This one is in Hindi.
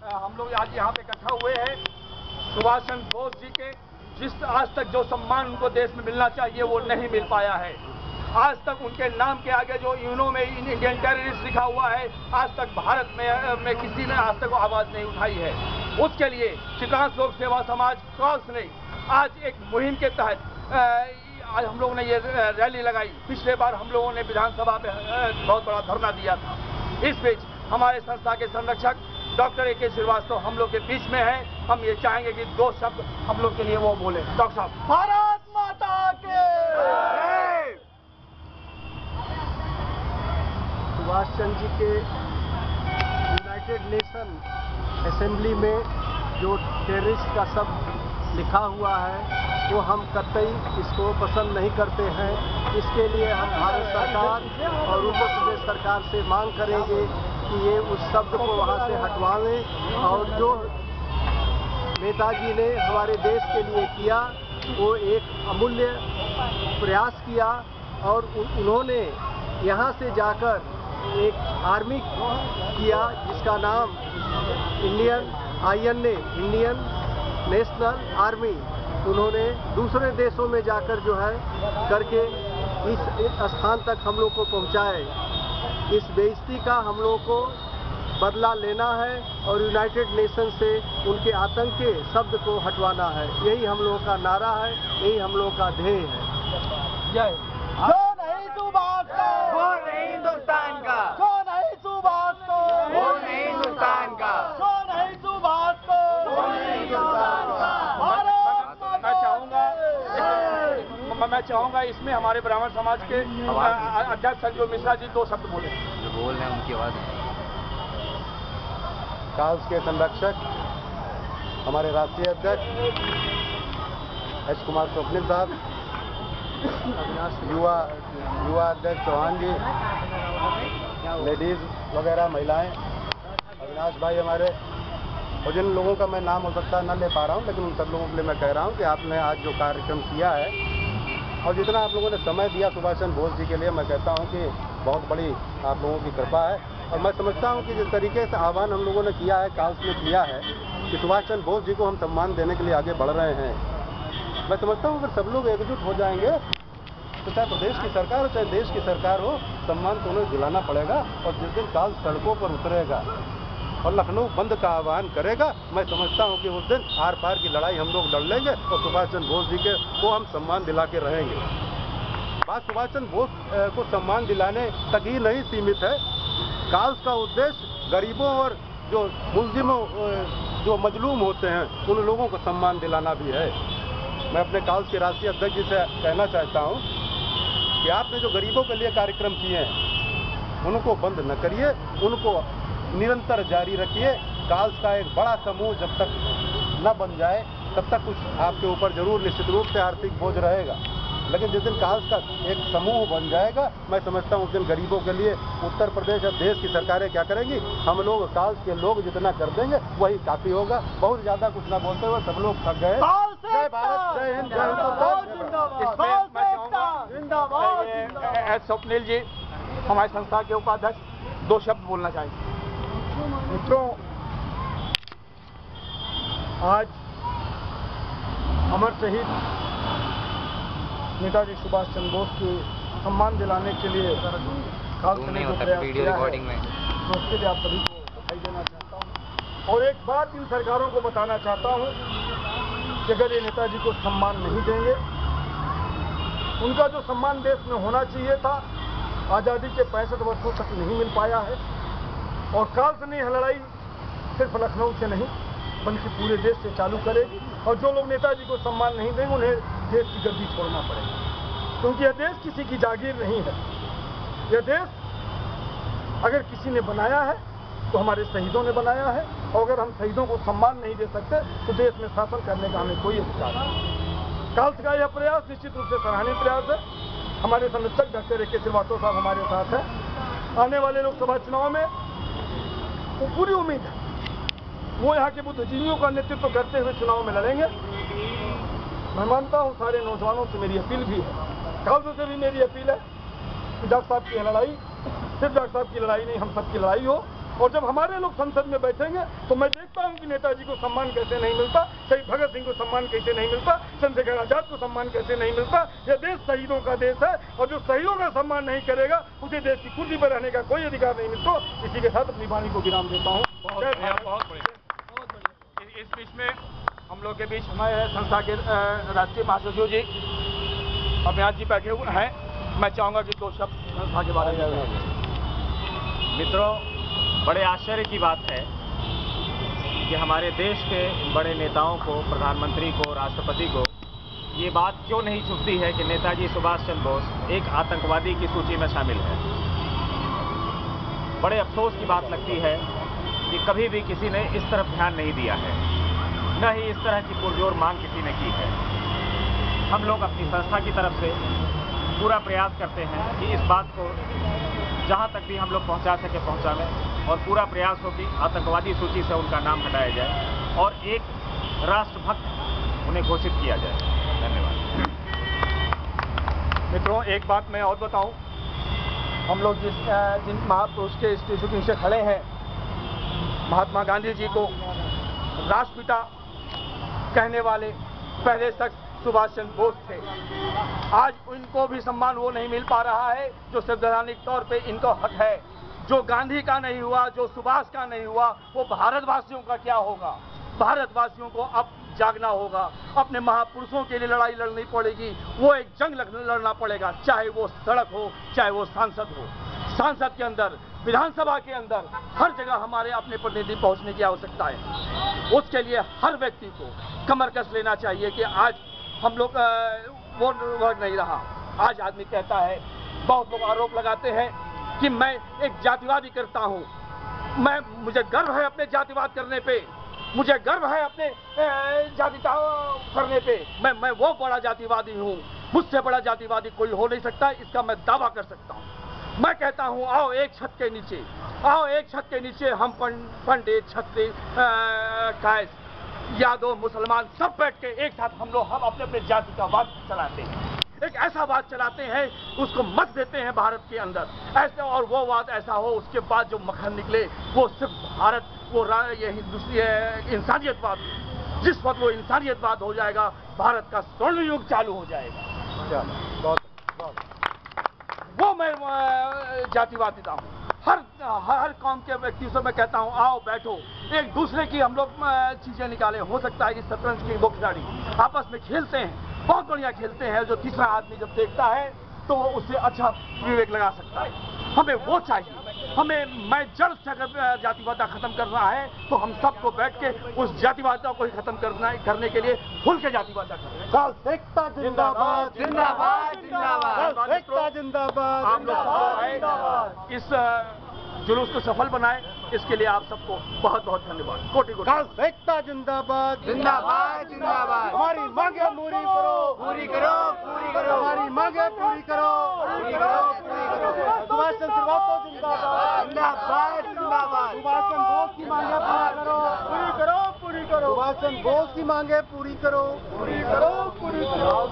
हम लोग आज यहाँ पे इकट्ठा हुए हैं सुभाष चंद्र बोस जी के, जिस आज तक जो सम्मान उनको देश में मिलना चाहिए वो नहीं मिल पाया है। आज तक उनके नाम के आगे जो यूनो में इंडियन टेररिस्ट लिखा हुआ है, आज तक भारत में किसी ने आज तक आवाज नहीं उठाई है। उसके लिए चित्रांश लोक सेवा समाज काल्स ने आज एक मुहिम के तहत आज हम लोगों ने ये रैली लगाई। पिछले बार हम लोगों ने विधानसभा में बहुत बड़ा धरना दिया था। इस बीच हमारे संस्था के संरक्षक डॉक्टर ए के श्रीवास्तव हम लोग के बीच में है। हम ये चाहेंगे कि 2 शब्द हम लोग के लिए वो बोले। डॉक्टर साहब। भारत माता के जय। सुभाष चंद्र जी के यूनाइटेड नेशन असेंबली में जो टेररिस्ट का शब्द लिखा हुआ है वो हम कतई इसको पसंद नहीं करते हैं। इसके लिए हम भारत सरकार और उत्तर प्रदेश सरकार से मांग करेंगे कि ये उस शब्द को वहाँ से हटवाएं और जो नेताजी ने हमारे देश के लिए किया वो एक अमूल्य प्रयास किया और उन्होंने यहाँ से जाकर एक आर्मी किया जिसका नाम इंडियन नेशनल आर्मी उन्होंने दूसरे देशों में जाकर जो है करके इस स्थान तक हम लोग को पहुँचाए। इस बेइज्जती का हम लोगों को बदला लेना है और यूनाइटेड नेशन से उनके आतंक के शब्द को हटवाना है। यही हम लोगों का नारा है, यही हम लोगों का ध्येय है। जय। जो नहीं सुभाष को वो नहीं हिंदुस्तान का, जो नहीं सुभाष को वो नहीं हिंदुस्तान का, जो नहीं सुभाष को वो नहीं हिंदुस्तान का। मैं चाहूंगा इसमें हमारे ब्राह्मण समाज के अध्यक्ष संजय मिश्रा जी 2 शब्द बोले। जो बोल रहे हैं उनकी आवाज। काल्स के संरक्षक हमारे राष्ट्रीय अध्यक्ष एच कुमार स्वप्निल साहब, युवा अध्यक्ष चौहान जी, लेडीज वगैरह महिलाएं, अविनाश भाई हमारे, और जिन लोगों का मैं नाम हो सकता न ले पा रहा हूं, लेकिन उन सब लोगों के लिए मैं कह रहा हूं कि आपने आज जो कार्यक्रम किया है और जितना आप लोगों ने समय दिया सुभाष चंद्र बोस जी के लिए, मैं कहता हूं कि बहुत बड़ी आप लोगों की कृपा है। और मैं समझता हूं कि जिस तरीके से आह्वान हम लोगों ने किया है, काल्स ने किया है कि सुभाष चंद्र बोस जी को हम सम्मान देने के लिए आगे बढ़ रहे हैं, मैं समझता हूं अगर सब लोग एकजुट हो जाएंगे तो चाहे प्रदेश की सरकार हो चाहे देश की सरकार हो, सम्मान तो उन्हें दिलाना पड़ेगा। और जिस दिन काल्स सड़कों पर उतरेगा और लखनऊ बंद का आह्वान करेगा, मैं समझता हूं कि उस दिन आर पार की लड़ाई हम लोग लड़ लेंगे और सुभाष चंद्र बोस जी के को हम सम्मान दिला के रहेंगे। बात सुभाष चंद्र बोस को सम्मान दिलाने तक ही नहीं सीमित है। काल्स का उद्देश्य गरीबों और जो मुल्जिमों जो मजलूम होते हैं उन लोगों को सम्मान दिलाना भी है। मैं अपने काल्स के राष्ट्रीय अध्यक्ष जी से कहना चाहता हूँ कि आपने जो गरीबों के लिए कार्यक्रम किए हैं उनको बंद न करिए, उनको निरंतर जारी रखिए। काल्स का एक बड़ा समूह जब तक न बन जाए तब तक कुछ आपके ऊपर जरूर निश्चित रूप से आर्थिक बोझ रहेगा, लेकिन जिस दिन काल्स का एक समूह बन जाएगा, मैं समझता हूँ उस दिन गरीबों के लिए उत्तर प्रदेश और देश की सरकारें क्या करेंगी, हम लोग काल्स के लोग जितना कर देंगे वही काफी होगा। बहुत ज्यादा कुछ ना बोलते हुए सब लोग थक गए। जय भारत, जय हिंद, जय हिंदुस्तान। स्वप्निल जी हमारी संस्था के उपाध्यक्ष 2 शब्द बोलना चाहेंगे। मित्रों, आज अमर शहीद नेताजी सुभाष चंद्र बोस को सम्मान दिलाने के लिए काल्स ने जो प्रयास किया है, तो उसके लिए आप सभी को बधाई देना चाहता हूँ। और एक बात इन सरकारों को बताना चाहता हूँ कि अगर ये नेताजी को सम्मान नहीं देंगे, उनका जो सम्मान देश में होना चाहिए था आज़ादी के 65 वर्षों तक नहीं मिल पाया है। और काल्स ने यह लड़ाई सिर्फ लखनऊ से नहीं बल्कि पूरे देश से चालू करेगी। और जो लोग नेताजी को सम्मान नहीं देंगे उन्हें देश की गद्दी छोड़ना पड़ेगा, क्योंकि यह देश किसी की जागीर नहीं है। यह देश अगर किसी ने बनाया है तो हमारे शहीदों ने बनाया है, और अगर हम शहीदों को सम्मान नहीं दे सकते तो देश में शासन करने का हमें कोई अधिकार नहीं। काल्स का यह प्रयास निश्चित रूप से सराहनीय प्रयास है। हमारे संरक्षक डॉक्टर ए के श्रीवास्तव साहब हमारे साथ हैं। आने वाले लोकसभा चुनाव में वो पूरी उम्मीद है वो यहाँ के बुद्धिजीवियों का नेतृत्व करते हुए चुनाव में लड़ेंगे। मैं मानता हूँ सारे नौजवानों से मेरी अपील भी है, काल्स से भी मेरी अपील है कि डॉक्टर साहब की लड़ाई सिर्फ डॉक्टर साहब की लड़ाई नहीं, हम सबकी लड़ाई हो और जब हमारे लोग संसद में बैठेंगे तो मैं देखता हूँ कि नेताजी को सम्मान कैसे नहीं मिलता, शहीद भगत सिंह को सम्मान कैसे नहीं मिलता, चंद्रशेखर आजाद को सम्मान कैसे नहीं मिलता। यह देश शहीदों का देश है और जो शहीदों का सम्मान नहीं करेगा उसे देश की कुर्सी पर रहने का कोई अधिकार नहीं मिलता। इसी के साथ अपनी वाणी को विराम देता हूँ। बहुत बढ़िया। इस बीच में हम लोग के बीच हमारे संस्था के राष्ट्रीय महासचिव जी अभियान जी बैठे हुए हैं। मैं चाहूंगा कि 2 शब्द संस्था के बारे में। मित्रों, बड़े आश्चर्य की बात है कि हमारे देश के बड़े नेताओं को, प्रधानमंत्री को, राष्ट्रपति को ये बात क्यों नहीं चुभती है कि नेताजी सुभाष चंद्र बोस एक आतंकवादी की सूची में शामिल है। बड़े अफसोस की बात लगती है कि कभी भी किसी ने इस तरफ ध्यान नहीं दिया है, न ही इस तरह की पुरजोर मांग किसी ने की है। हम लोग अपनी संस्था की तरफ से पूरा प्रयास करते हैं कि इस बात को जहां तक भी हम लोग पहुंचा सके पहुंचावें और पूरा प्रयास हो कि आतंकवादी सूची से उनका नाम हटाया जाए और एक राष्ट्रभक्त उन्हें घोषित किया जाए। धन्यवाद। मित्रों, एक बात मैं और बताऊं, हम लोग जिन महापुरुष के स्टेचू के नीचे खड़े हैं, महात्मा गांधी जी को राष्ट्रपिता कहने वाले पहले शख्स सुभाष चंद्र बोस थे। आज इनको भी सम्मान वो नहीं मिल पा रहा है जो संवैधानिक तौर पे इनको हक है। जो गांधी का नहीं हुआ, जो सुभाष का नहीं हुआ, वो भारतवासियों का क्या होगा। भारतवासियों को अब जागना होगा, अपने महापुरुषों के लिए लड़ाई लड़नी पड़ेगी। वो एक जंग लड़ना पड़ेगा, चाहे वो सड़क हो, चाहे वो सांसद हो। सांसद के अंदर, विधानसभा के अंदर, हर जगह हमारे अपने प्रतिनिधि पहुंचने की आवश्यकता है। उसके लिए हर व्यक्ति को कमर कस लेना चाहिए कि आज हम लोग वो वर्ग नहीं रहा। आज आदमी कहता है, बहुत लोग आरोप लगाते हैं कि मैं एक जातिवादी करता हूं। मुझे गर्व है अपने जातिवाद करने पे, मुझे गर्व है अपने जातिता करने पे। मैं वो बड़ा जातिवादी हूं, मुझसे बड़ा जातिवादी कोई हो नहीं सकता, इसका मैं दावा कर सकता हूं। मैं कहता हूं, आओ एक छत के नीचे, आओ एक छत के नीचे हम पंडित, छत्री, कायस, यादव, मुसलमान सब बैठ के एक साथ हम अपने अपने जाति का वाद चलाते हैं। एक ऐसा वाद चलाते हैं, उसको मत देते हैं भारत के अंदर ऐसे, और वो वाद ऐसा हो उसके बाद जो मक्खन निकले वो सिर्फ भारत, वो ये इंसानियतवाद। जिस वक्त वो इंसानियतवाद हो जाएगा, भारत का स्वर्ण युग चालू हो जाएगा। वो मैं जातिवादिता हूँ। हर कौम के व्यक्ति से मैं कहता हूँ, आओ बैठो, एक दूसरे की हम लोग चीजें निकालें। हो सकता है कि शतरंज की 2 खिलाड़ी आपस में खेलते हैं, बहुत बढ़िया खेलते हैं, जो तीसरा आदमी जब देखता है तो उससे अच्छा विवेक लगा सकता है। हमें वो चाहिए। मैं जड़ से अगर जातिवाद खत्म करना है तो हम सबको बैठ के उस जातिवाद को ही खत्म करने के लिए खुल के जातिवाद करें। एकता जिंदाबाद, जिंदाबाद, जिंदाबाद, एकता जिंदाबाद। आप लोग इस जुलूस को सफल बनाए, इसके लिए आप सबको बहुत बहुत धन्यवाद। कोटि कोटि। एकता जिंदाबाद, जिंदाबाद, जिंदाबाद। हमारी मांगे पूरी करो, पूरी करो, पूरी करो। हमारी मांगे पूरी करो, पूरी करो, पूरी करो। सुभाष चंद्र बोस जिंदाबाद, जिंदाबाद, जिंदाबाद। सुभाष चंद्र बोस की मांगे पूरी करो, पूरी करो, पूरी करो। सुभाष चंद्र बोस की मांगे पूरी करो, पूरी करो, पूरी करो।